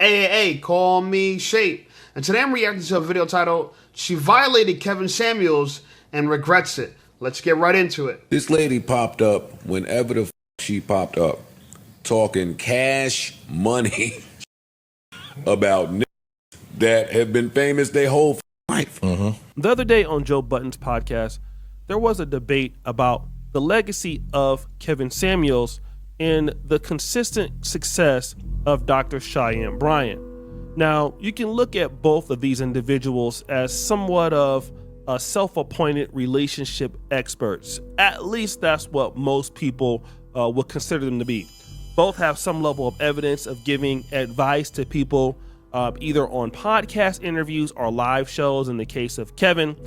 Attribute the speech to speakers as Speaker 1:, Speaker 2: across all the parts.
Speaker 1: Hey, call me Shape. And today I'm reacting to a video titled, She Violated Kevin Samuels and Regrets It. Let's get right into it.
Speaker 2: This lady popped up whenever the she popped up, talking cash money about niggas that have been famous their whole life.
Speaker 3: The other day on Joe Budden's podcast, there was a debate about the legacy of Kevin Samuels and the consistent success of Dr. Cheyenne Bryant. Now, you can look at both of these individuals as somewhat of self-appointed relationship experts. At least that's what most people would consider them to be. Both have some level of evidence of giving advice to people either on podcast interviews or live shows in the case of Kevin,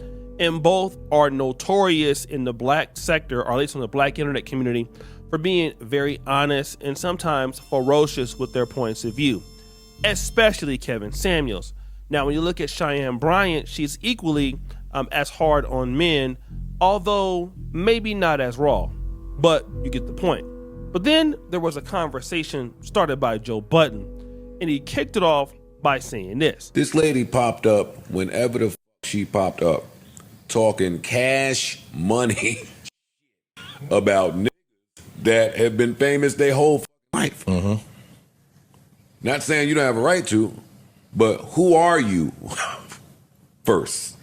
Speaker 3: and both are notorious in the black sector, or at least in the black internet community, for being very honest and sometimes ferocious with their points of view, especially Kevin Samuels. Now, when you look at Cheyenne Bryant, she's equally as hard on men, although maybe not as raw, but you get the point. But then there was a conversation started by Joe Budden, and he kicked it off by saying this.
Speaker 2: This lady popped up whenever the she popped up, talking cash money about niggas that have been famous their whole life. Not saying you don't have a right to, but who are you first?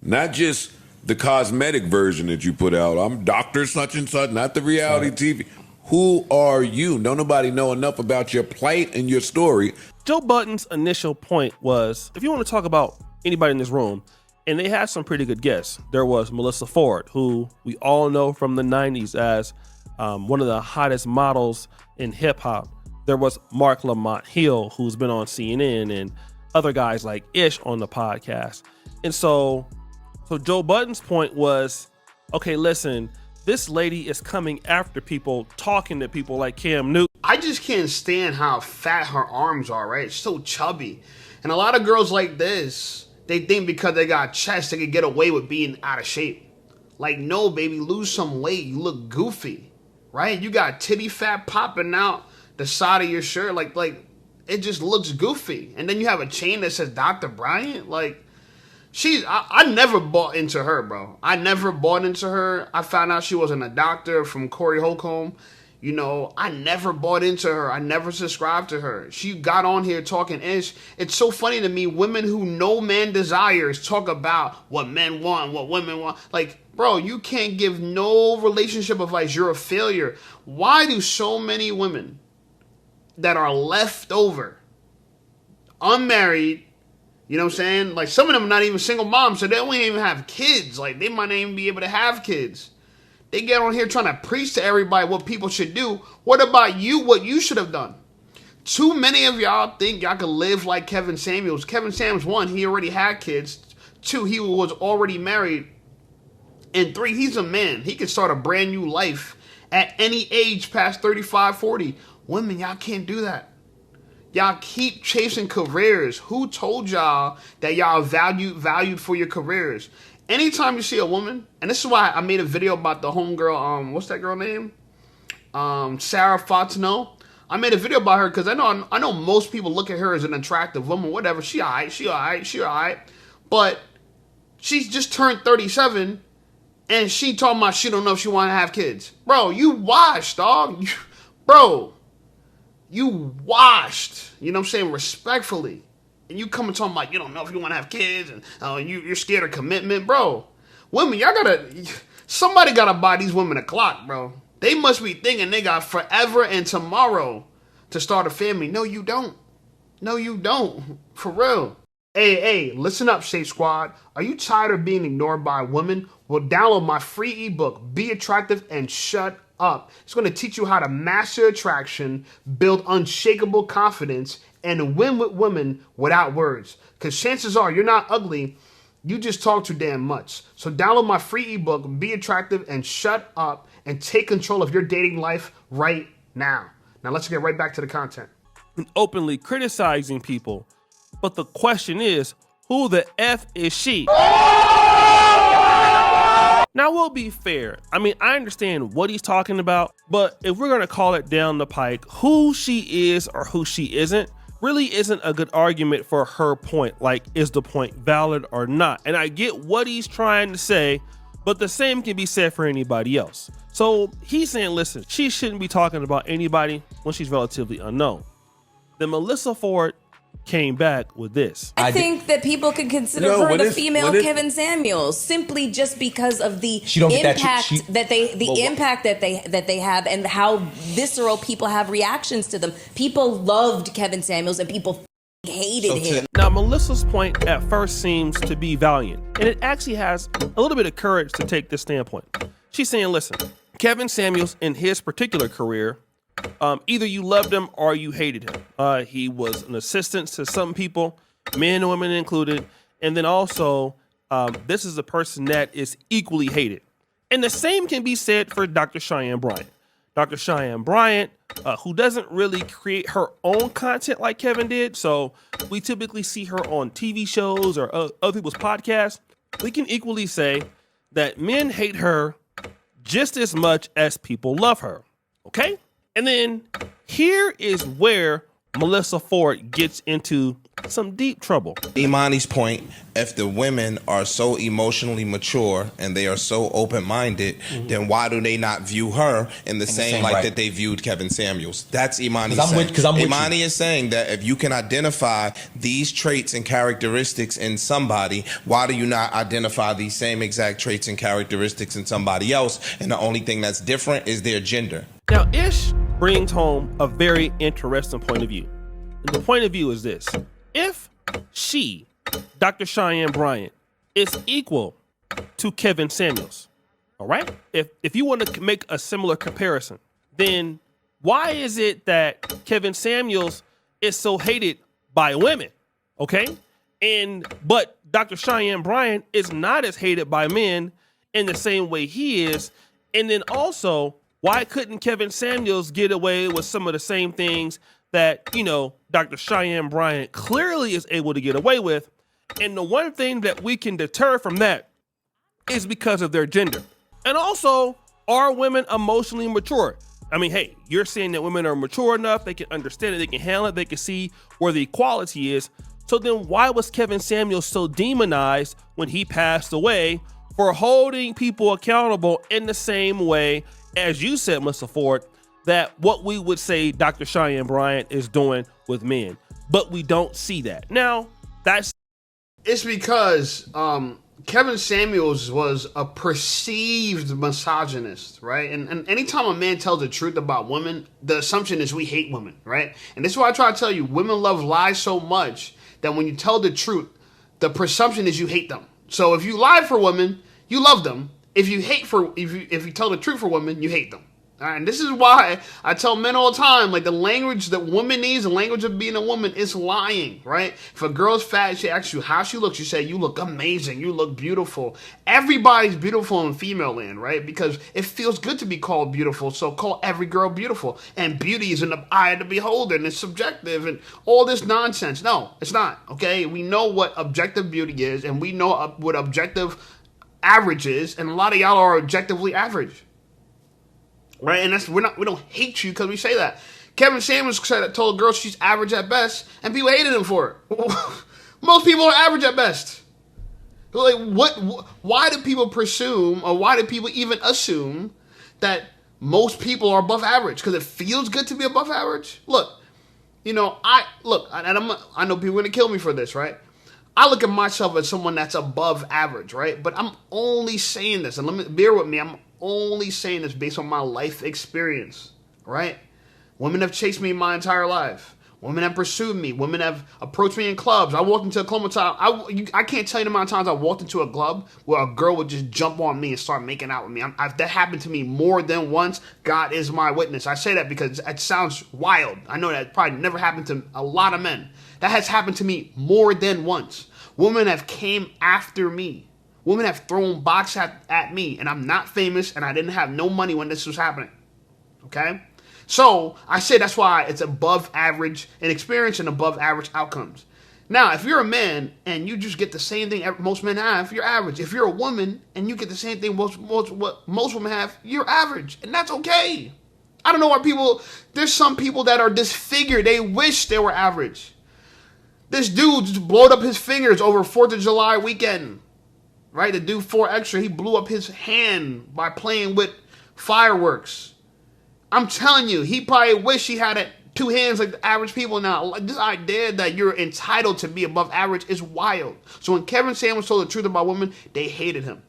Speaker 2: Not just the cosmetic version that you put out. I'm Dr. such and such, not the reality TV. Who are you? Don't nobody know enough about your plight and your story.
Speaker 3: Joe Budden's initial point was, if you want to talk about anybody in this room, and they had some pretty good guests. There was Melissa Ford, who we all know from the 90s as one of the hottest models in hip hop. There was Mark Lamont Hill, who's been on CNN, and other guys like Ish on the podcast. And so Joe Budden's point was, okay, listen, this lady is coming after people, talking to people like Cam Newton.
Speaker 1: I just can't stand how fat her arms are, right? It's so chubby. And a lot of girls like this, they think because they got chest, they can get away with being out of shape. Like, no, baby, lose some weight. You look goofy, right? You got titty fat popping out the side of your shirt. Like it just looks goofy. And then you have a chain that says Dr. Bryant. Like, I never bought into her, bro. I never bought into her. I found out she wasn't a doctor from Corey Holcomb. You know, I never bought into her. I never subscribed to her. She got on here talking ish. It's so funny to me, women who no man desires talk about what men want, what women want. Like, bro, you can't give no relationship advice. You're a failure. Why do so many women that are left over, unmarried, you know what I'm saying? Like, some of them are not even single moms, so they don't even have kids. Like, they might not even be able to have kids. They get on here trying to preach to everybody what people should do. What about you, what you should have done? Too many of y'all think y'all can live like Kevin Samuels. Kevin Samuels, 1, he already had kids. 2, he was already married. And 3, he's a man. He can start a brand new life at any age past 35, 40. Women, y'all can't do that. Y'all keep chasing careers. Who told y'all that y'all valued for your careers? Anytime you see a woman, and this is why I made a video about the homegirl, what's that girl name? Sarah Fontenot. I made a video about her because I know most people look at her as an attractive woman, whatever. She alright. But she's just turned 37, and she talking about she don't know if she want to have kids. Bro, you washed, dog. Bro, you washed. You know what I'm saying? Respectfully. And you come and talking about you don't know if you want to have kids, and you're scared of commitment. Bro, women, somebody gotta buy these women a clock, bro. They must be thinking they got forever and tomorrow to start a family. No, you don't. No, you don't. For real. Hey, listen up, Safe Squad. Are you tired of being ignored by women? Well, download my free ebook, Be Attractive and Shut Up. It's going to teach you how to master attraction, build unshakable confidence, and win with women without words. Because chances are you're not ugly, you just talk too damn much. So download my free ebook, Be Attractive and Shut Up, and take control of your dating life right now. Now let's get right back to the content.
Speaker 3: And openly criticizing people. But the question is, who the F is she? Now, we'll be fair. I mean, I understand what he's talking about, but if we're going to call it down the pike, who she is or who she isn't really isn't a good argument for her point. Like, is the point valid or not? And I get what he's trying to say, but the same can be said for anybody else. So he's saying, listen, she shouldn't be talking about anybody when she's relatively unknown. Then Melissa Ford came back with this.
Speaker 4: I think that people could consider her the female Kevin Samuels simply just because of the impact that they have and how visceral people have reactions to them. People loved Kevin Samuels and people hated him.
Speaker 3: Now, Melissa's point at first seems to be valiant, and it actually has a little bit of courage to take this standpoint. She's saying, listen, Kevin Samuels in his particular career, either you loved him or you hated him. He was an assistant to some people, men and women included. And then also, this is a person that is equally hated. And the same can be said for Dr. Cheyenne Bryant. Dr. Cheyenne Bryant, who doesn't really create her own content like Kevin did. So we typically see her on TV shows or other people's podcasts. We can equally say that men hate her just as much as people love her. Okay? And then here is where Melissa Ford gets into some deep trouble.
Speaker 5: Imani's point, if the women are so emotionally mature and they are so open-minded, then why do they not view her in the same light that they viewed Kevin Samuels? That's Imani's saying. Imani is saying that if you can identify these traits and characteristics in somebody, why do you not identify these same exact traits and characteristics in somebody else? And the only thing that's different is their gender.
Speaker 3: Now, Ish brings home a very interesting point of view. And the point of view is this. If she, Dr. Cheyenne Bryant, is equal to Kevin Samuels, all right? If you want to make a similar comparison, then why is it that Kevin Samuels is so hated by women, okay? But Dr. Cheyenne Bryant is not as hated by men in the same way he is. And then also, why couldn't Kevin Samuels get away with some of the same things that, Dr. Cheyenne Bryant clearly is able to get away with? And the one thing that we can deter from that is because of their gender. And also, are women emotionally mature? I mean, hey, you're saying that women are mature enough, they can understand it, they can handle it, they can see where the equality is. So then why was Kevin Samuels so demonized when he passed away for holding people accountable in the same way, as you said, Mr. Ford, that what we would say Dr. Cheyenne Bryant is doing with men? But we don't see that. Now,
Speaker 1: it's because Kevin Samuels was a perceived misogynist, right? And anytime a man tells the truth about women, the assumption is we hate women, right? And this is why I try to tell you, women love lies so much that when you tell the truth, the presumption is you hate them. So if you lie for women, you love them. If you tell the truth for women, you hate them. All right, and this is why I tell men all the time, like, the language that woman needs, the language of being a woman, is lying, right? If a girl's fat, she asks you how she looks, you say, you look amazing, you look beautiful. Everybody's beautiful in female land, right? Because it feels good to be called beautiful, so call every girl beautiful. And beauty is in the eye of the beholder, and it's subjective, and all this nonsense. No, it's not, okay? We know what objective beauty is, and we know what objective average is, and a lot of y'all are objectively average. Right, and we don't hate you because we say that. Kevin Samuels told a girl she's average at best, and people hated him for it. Most people are average at best. Like, why do people presume, or why do people even assume that most people are above average? Because it feels good to be above average. Look, I know people are gonna kill me for this, right? I look at myself as someone that's above average, right? But I'm only saying this, and bear with me. I'm only saying this based on my life experience, right? Women have chased me my entire life. Women have pursued me. Women have approached me in clubs. I walked into a club one time. I can't tell you the amount of times I walked into a club where a girl would just jump on me and start making out with me. That happened to me more than once. God is my witness. I say that because it sounds wild. I know that probably never happened to a lot of men. That has happened to me more than once. Women have came after me. Women have thrown box at me, and I'm not famous, and I didn't have no money when this was happening. Okay? So I say that's why it's above average in experience and above average outcomes. Now, if you're a man and you just get the same thing most men have, you're average. If you're a woman and you get the same thing most women have, you're average. And that's okay. I don't know why there's some people that are disfigured. They wish they were average. This dude just blowed up his fingers over 4th of July weekend. Right? The dude 4 Extra, he blew up his hand by playing with fireworks. I'm telling you, he probably wish he had 2 hands like the average people now. This idea that you're entitled to be above average is wild. So when Kevin Samuels told the truth about women, they hated him.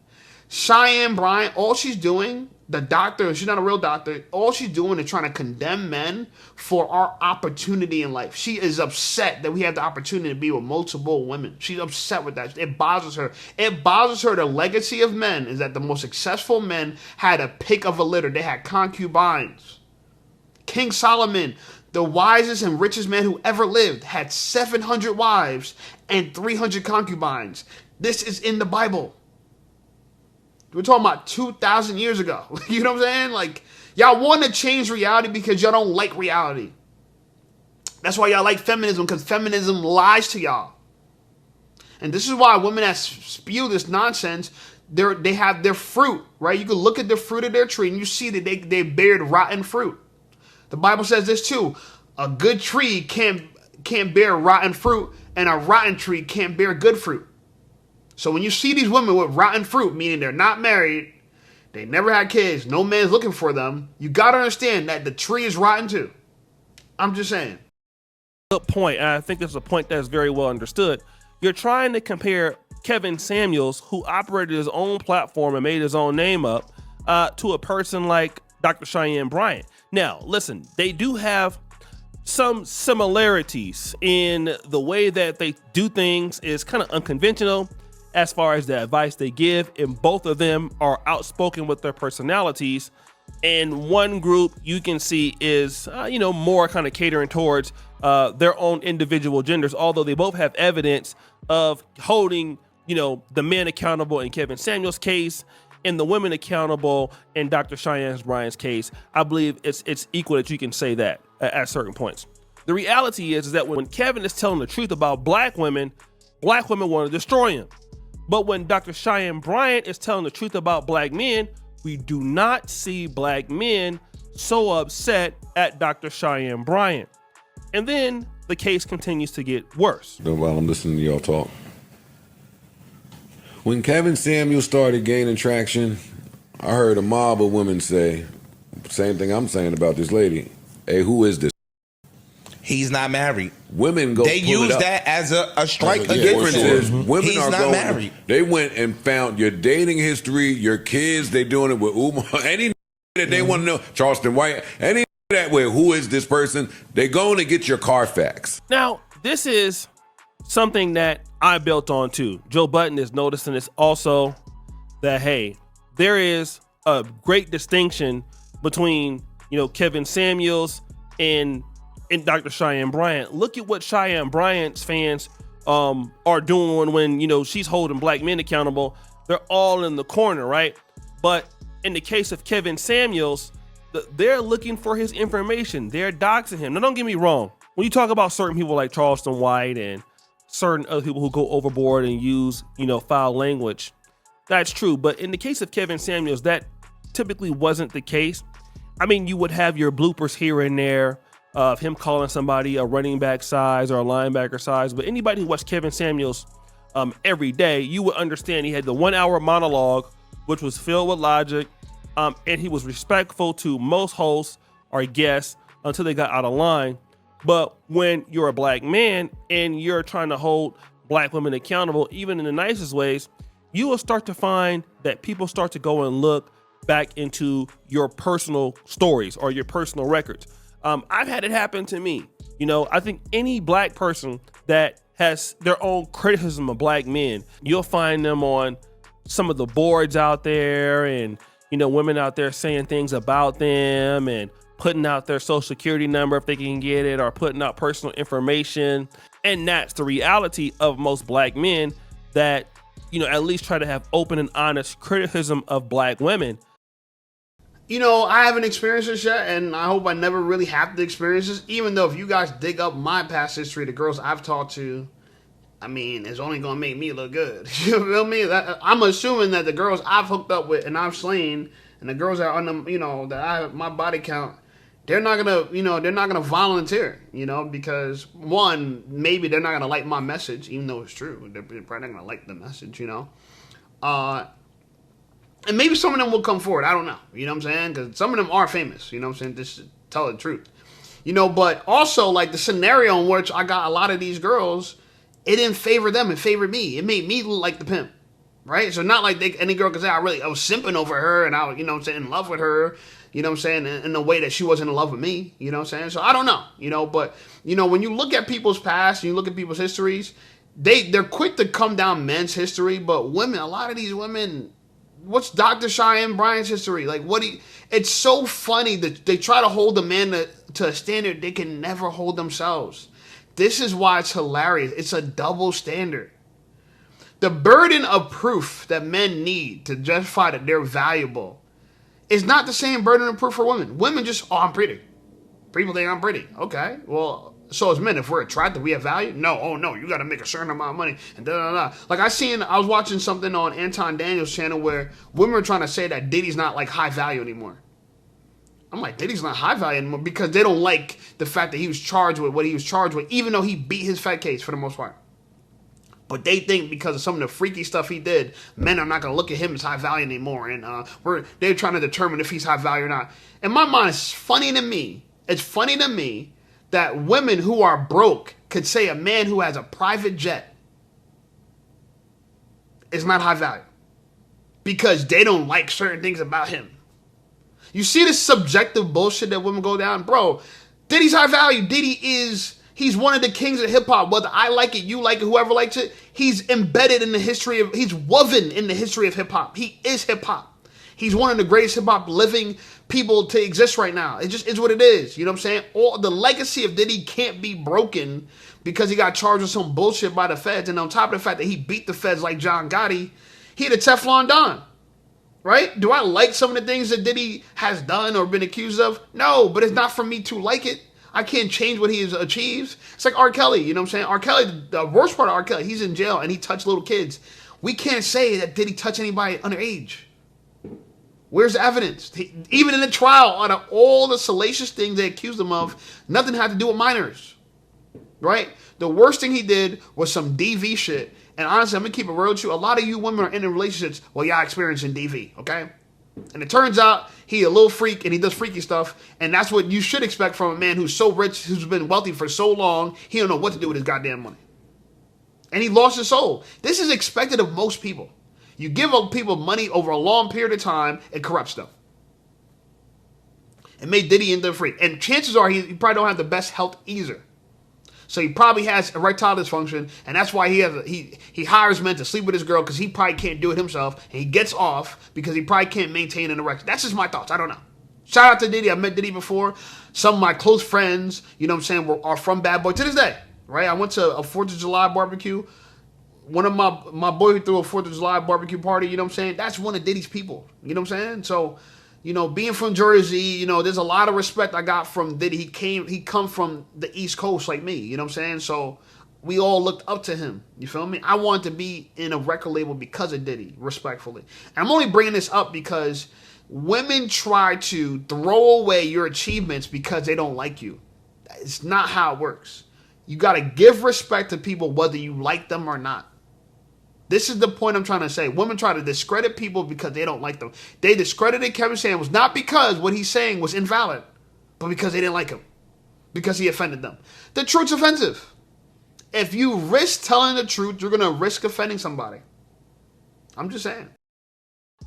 Speaker 1: Cheyenne Bryant, all she's doing, the doctor, she's not a real doctor, all she's doing is trying to condemn men for our opportunity in life. She is upset that we have the opportunity to be with multiple women. She's upset with that. It bothers her. It bothers her. The legacy of men is that the most successful men had a pick of a litter. They had concubines. King Solomon, the wisest and richest man who ever lived, had 700 wives and 300 concubines. This is in the Bible. We're talking about 2,000 years ago. You know what I'm saying? Like, y'all want to change reality because y'all don't like reality. That's why y'all like feminism, because feminism lies to y'all. And this is why women that spew this nonsense, they have their fruit, right? You can look at the fruit of their tree and you see that they bear rotten fruit. The Bible says this too. A good tree can't bear rotten fruit, and a rotten tree can't bear good fruit. So when you see these women with rotten fruit, meaning they're not married, they never had kids, no man's looking for them, you got to understand that the tree is rotten too. I'm just saying.
Speaker 3: Good point. And I think this is a point that's very well understood. You're trying to compare Kevin Samuels, who operated his own platform and made his own name up, to a person like Dr. Cheyenne Bryant. Now, listen, they do have some similarities in the way that they do things is kind of unconventional as far as the advice they give, and both of them are outspoken with their personalities. And one group you can see is, more kind of catering towards their own individual genders, although they both have evidence of holding, the men accountable in Kevin Samuels' case and the women accountable in Dr. Cheyenne Bryant's case. I believe it's equal that you can say that at certain points. The reality is that when Kevin is telling the truth about black women want to destroy him. But when Dr. Cheyenne Bryant is telling the truth about black men, we do not see black men so upset at Dr. Cheyenne Bryant. And then the case continues to get worse.
Speaker 2: While I'm listening to y'all talk. When Kevin Samuels started gaining traction, I heard a mob of women say, same thing I'm saying about this lady. Hey, who is this?
Speaker 5: He's not married.
Speaker 2: Women go.
Speaker 5: They use that as a strike
Speaker 2: against.
Speaker 5: The
Speaker 2: difference is women
Speaker 5: He's
Speaker 2: are
Speaker 5: not
Speaker 2: going.
Speaker 5: Married.
Speaker 2: They went and found your dating history, your kids. They doing it with Umar. Any that they want to know, Charleston White. Any that way, who is this person? They going to get your Carfax.
Speaker 3: Now, this is something that I built on too. Joe Budden is noticing this also, that hey, there is a great distinction between Kevin Samuels and Dr. Cheyenne Bryant. Look at what Cheyenne Bryant's fans are doing when she's holding black men accountable. They're all in the corner, right? But in the case of Kevin Samuels, they're looking for his information. They're doxing him. Now, don't get me wrong. When you talk about certain people like Charleston White and certain other people who go overboard and use foul language, that's true. But in the case of Kevin Samuels, that typically wasn't the case. I mean, you would have your bloopers here and there of him calling somebody a running back size or a linebacker size. But anybody who watched Kevin Samuels every day, you would understand he had the 1 hour monologue, which was filled with logic. And he was respectful to most hosts or guests until they got out of line. But when you're a black man and you're trying to hold black women accountable, even in the nicest ways, you will start to find that people start to go and look back into your personal stories or your personal records. I've had it happen to me. I think any black person that has their own criticism of black men, you'll find them on some of the boards out there, and women out there saying things about them and putting out their social security number if they can get it, or putting out personal information. And that's the reality of most black men that at least try to have open and honest criticism of black women.
Speaker 1: I haven't experienced this yet, and I hope I never really have to experience this, even though if you guys dig up my past history, the girls I've talked to, I mean, it's only going to make me look good. You feel me? I'm assuming that the girls I've hooked up with and I've slain, and the girls that are on them, that I have my body count, they're not gonna volunteer, because one, maybe they're not gonna like my message, even though it's true. They're probably not gonna like the message, and maybe some of them will come forward. I don't know, you know what I'm saying? Because some of them are famous, you know what I'm saying? Just to tell the truth, But also, like the scenario in which I got a lot of these girls, it didn't favor them; it favored me. It made me look like the pimp, right? So not like any girl could say I was simping over her and I was, in love with her. You know what I'm saying? In a way that she wasn't in love with me. You know what I'm saying? So I don't know. But, when you look at people's past and you look at people's histories, they're quick to come down men's history. But women, a lot of these women, what's Dr. Cheyenne Bryant's history? Like, it's so funny that they try to hold a man to a standard they can never hold themselves. This is why it's hilarious. It's a double standard. The burden of proof that men need to justify that they're valuable is not the same burden of proof for women. Women just, I'm pretty. People think I'm pretty. Okay, well, so as men, if we're attractive, we have value? No, you got to make a certain amount of money, and da-da-da. Like I was watching something on Anton Daniels' channel where women were trying to say that Diddy's not like high value anymore. I'm like, Diddy's not high value anymore because they don't like the fact that he was charged with what he was charged with, even though he beat his fat case for the most part. But they think because of some of the freaky stuff he did, men are not going to look at him as high value anymore. And they're trying to determine if he's high value or not. In my mind, it's funny to me that women who are broke could say a man who has a private jet is not high value. Because they don't like certain things about him. You see this subjective bullshit that women go down? Bro, Diddy's high value. He's one of the kings of hip-hop. Whether I like it, you like it, whoever likes it, he's embedded in the history of, he's woven in the history of hip-hop. He is hip-hop. He's one of the greatest hip-hop living people to exist right now. It just is what it is. You know what I'm saying? All the legacy of Diddy can't be broken because he got charged with some bullshit by the feds. And on top of the fact that he beat the feds like John Gotti, he had a Teflon Don. Right? Do I like some of the things that Diddy has done or been accused of? No, but it's not for me to like it. I can't change what he has achieved. It's like R. Kelly, you know what I'm saying? R. Kelly, the worst part of R. Kelly, he's in jail and he touched little kids. We can't say that Diddy touch anybody underage. Where's the evidence? Even in the trial, out of all the salacious things they accused him of, nothing had to do with minors. Right? The worst thing he did was some DV shit. And honestly, I'm going to keep it real with you. A lot of you women are in relationships, well, y'all experiencing DV, okay? And it turns out he a little freak and he does freaky stuff. And that's what you should expect from a man who's so rich, who's been wealthy for so long, he don't know what to do with his goddamn money. And he lost his soul. This is expected of most people. You give people money over a long period of time, it corrupts them. It made Diddy into a freak. And chances are he probably don't have the best health either. So he probably has erectile dysfunction, and that's why he hires men to sleep with his girl because he probably can't do it himself, and he gets off because he probably can't maintain an erection. That's just my thoughts. I don't know. Shout out to Diddy. I've met Diddy before. Some of my close friends, you know what I'm saying, are from Bad Boy to this day, right? I went to a 4th of July barbecue. One of my boy who threw a 4th of July barbecue party, you know what I'm saying? That's one of Diddy's people, you know what I'm saying? So, being from Jersey, there's a lot of respect I got from Diddy. He come from the East Coast like me, you know what I'm saying? So we all looked up to him, you feel me? I wanted to be in a record label because of Diddy, respectfully. And I'm only bringing this up because women try to throw away your achievements because they don't like you. It's not how it works. You got to give respect to people whether you like them or not. This is the point I'm trying to say. Women try to discredit people because they don't like them. They discredited Kevin Samuels not because what he's saying was invalid, but because they didn't like him. Because he offended them. The truth's offensive. If you risk telling the truth, you're going to risk offending somebody. I'm just saying.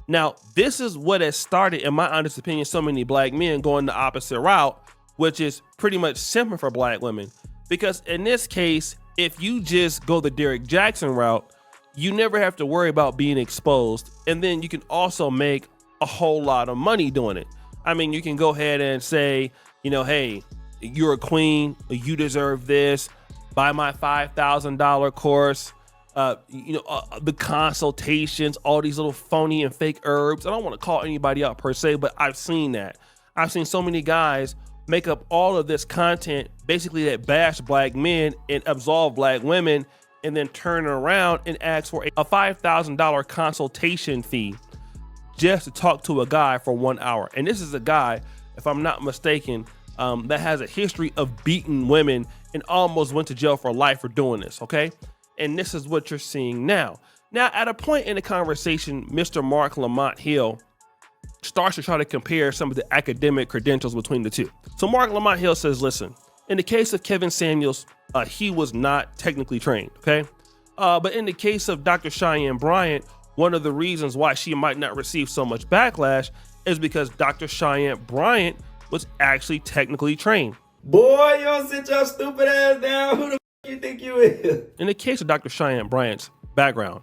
Speaker 3: Now, this is what has started, in my honest opinion, so many black men going the opposite route, which is pretty much simping for black women. Because in this case, if you just go the Derrick Jackson route, you never have to worry about being exposed. And then you can also make a whole lot of money doing it. I mean, you can go ahead and say, hey, you're a queen, you deserve this, buy my $5,000 course, the consultations, all these little phony and fake herbs. I don't want to call anybody out per se, but I've seen that. I've seen so many guys make up all of this content, basically that bash black men and absolve black women, and then turn around and ask for a $5,000 consultation fee just to talk to a guy for 1 hour. And this is a guy, if I'm not mistaken, that has a history of beating women and almost went to jail for life for doing this, okay? And this is what you're seeing now. Now, at a point in the conversation, Mr. Mark Lamont Hill starts to try to compare some of the academic credentials between the two. So Mark Lamont Hill says, listen, in the case of Kevin Samuels, he was not technically trained, okay? But in the case of Dr. Cheyenne Bryant, one of the reasons why she might not receive so much backlash is because Dr. Cheyenne Bryant was actually technically trained.
Speaker 6: Boy, you don't sit your stupid ass down. Who the f*** you think you is?
Speaker 3: In the case of Dr. Cheyenne Bryant's background,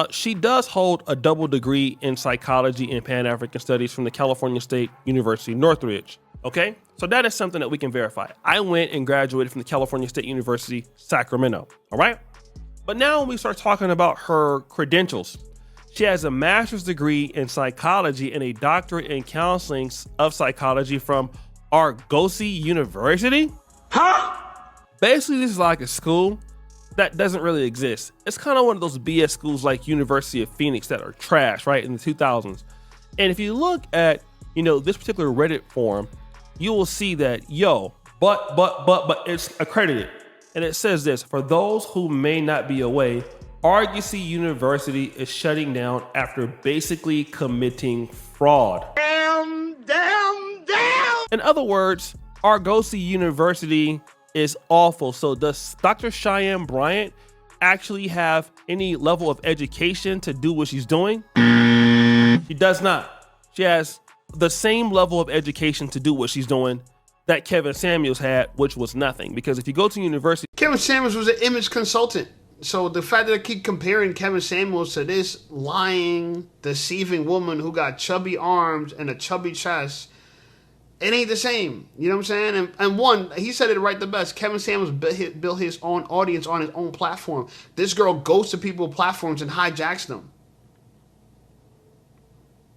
Speaker 3: she does hold a double degree in psychology and Pan-African studies from the California State University, Northridge. Okay, so that is something that we can verify. I went and graduated from the California State University, Sacramento. All right, but now when we start talking about her credentials, she has a master's degree in psychology and a doctorate in counseling of psychology from Argosy University. Huh? Basically, this is like a school that doesn't really exist. It's kind of one of those BS schools like University of Phoenix that are trash, right, in the 2000s. And if you look at, this particular Reddit forum, you will see that, but it's accredited. And it says this: for those who may not be aware, Argosy University is shutting down after basically committing fraud. Damn. In other words, Argosy University is awful. So does Dr. Cheyenne Bryant actually have any level of education to do what she's doing? She does not. She has the same level of education to do what she's doing that Kevin Samuels had, which was nothing. Because if you go to university...
Speaker 1: Kevin Samuels was an image consultant. So the fact that I keep comparing Kevin Samuels to this lying, deceiving woman who got chubby arms and a chubby chest, it ain't the same. You know what I'm saying? And one, he said it right the best. Kevin Samuels built his own audience on his own platform. This girl goes to people's platforms and hijacks them.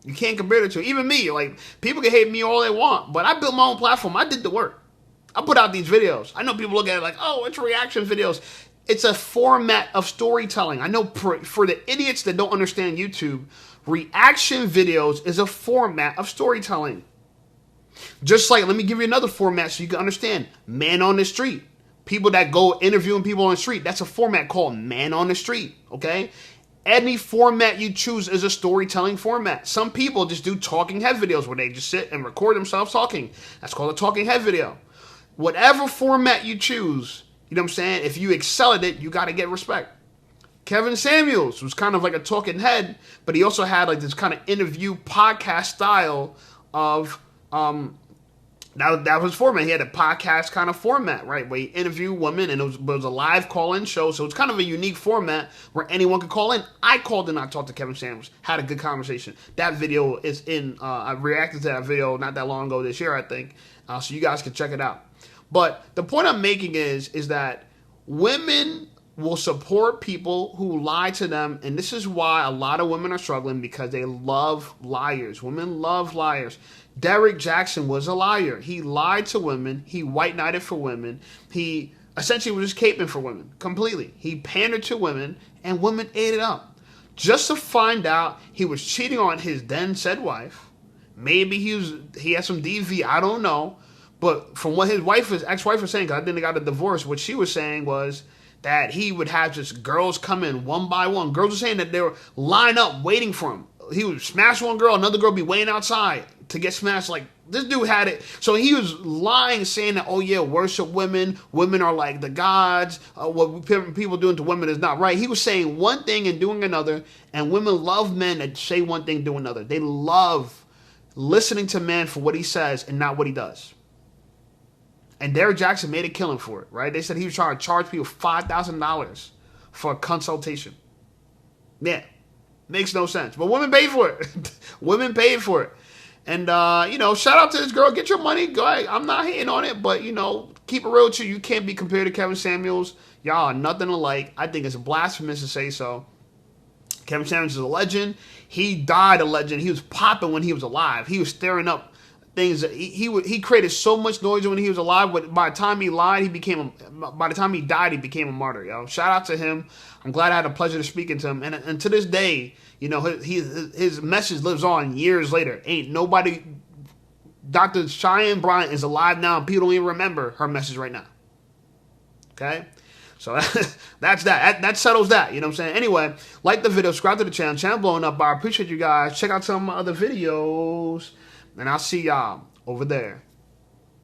Speaker 1: You can't compare the two. Even me, like, people can hate me all they want, but I built my own platform. I did the work. I put out these videos. I know people look at it like, oh, it's reaction videos. It's a format of storytelling. I know for the idiots that don't understand YouTube, reaction videos is a format of storytelling. Just like, let me give you another format so you can understand. Man on the street. People that go interviewing people on the street. That's a format called Man on the Street, okay? Any format you choose is a storytelling format. Some people just do talking head videos where they just sit and record themselves talking. That's called a talking head video. Whatever format you choose, you know what I'm saying? If you excel at it, you got to get respect. Kevin Samuels was kind of like a talking head, but he also had like this kind of interview podcast style of that was his format. He had a podcast kind of format, right, where he interviewed women, and it was a live call-in show, so it's kind of a unique format where anyone could call in. I called in, I talked to Kevin Samuels, had a good conversation. That video is in, I reacted to that video not that long ago this year, I think, so you guys can check it out. But the point I'm making is that women will support people who lie to them, and this is why a lot of women are struggling, because they love liars. Women love liars. Derrick Jackson was a liar. He lied to women. He white knighted for women. He essentially was just caping for women completely. He pandered to women, and women ate it up. Just to find out he was cheating on his then said wife. Maybe he had some DV, I don't know. But from what his ex-wife was saying, because I think they got a divorce, what she was saying was that he would have just girls come in one by one. Girls were saying that they were lined up waiting for him. He would smash one girl, another girl would be waiting outside to get smashed. Like, this dude had it. So he was lying, saying that, oh yeah, worship women. Women are like the gods. What people doing to women is not right. He was saying one thing and doing another. And women love men that say one thing, do another. They love listening to men for what he says and not what he does. And Derrick Jackson made a killing for it, right? They said he was trying to charge people $5,000 for a consultation. Yeah, makes no sense. But women paid for it. Women paid for it. And, shout out to this girl. Get your money. Go ahead. I'm not hating on it, but, keep it real with you. You can't be compared to Kevin Samuels. Y'all are nothing alike. I think it's blasphemous to say so. Kevin Samuels is a legend. He died a legend. He was popping when he was alive. He was stirring up things. He created so much noise when he was alive. But by the time he died, he became a martyr. Yo, shout out to him. I'm glad I had the pleasure of speaking to him. And to this day, his message lives on years later. Ain't nobody Dr. Cheyenne Bryant is alive now, and people don't even remember her message right now. Okay? So that's that. That settles that. You know what I'm saying? Anyway, like the video, subscribe to the channel. Channel blowing up, but I appreciate you guys. Check out some of my other videos, and I'll see y'all over there.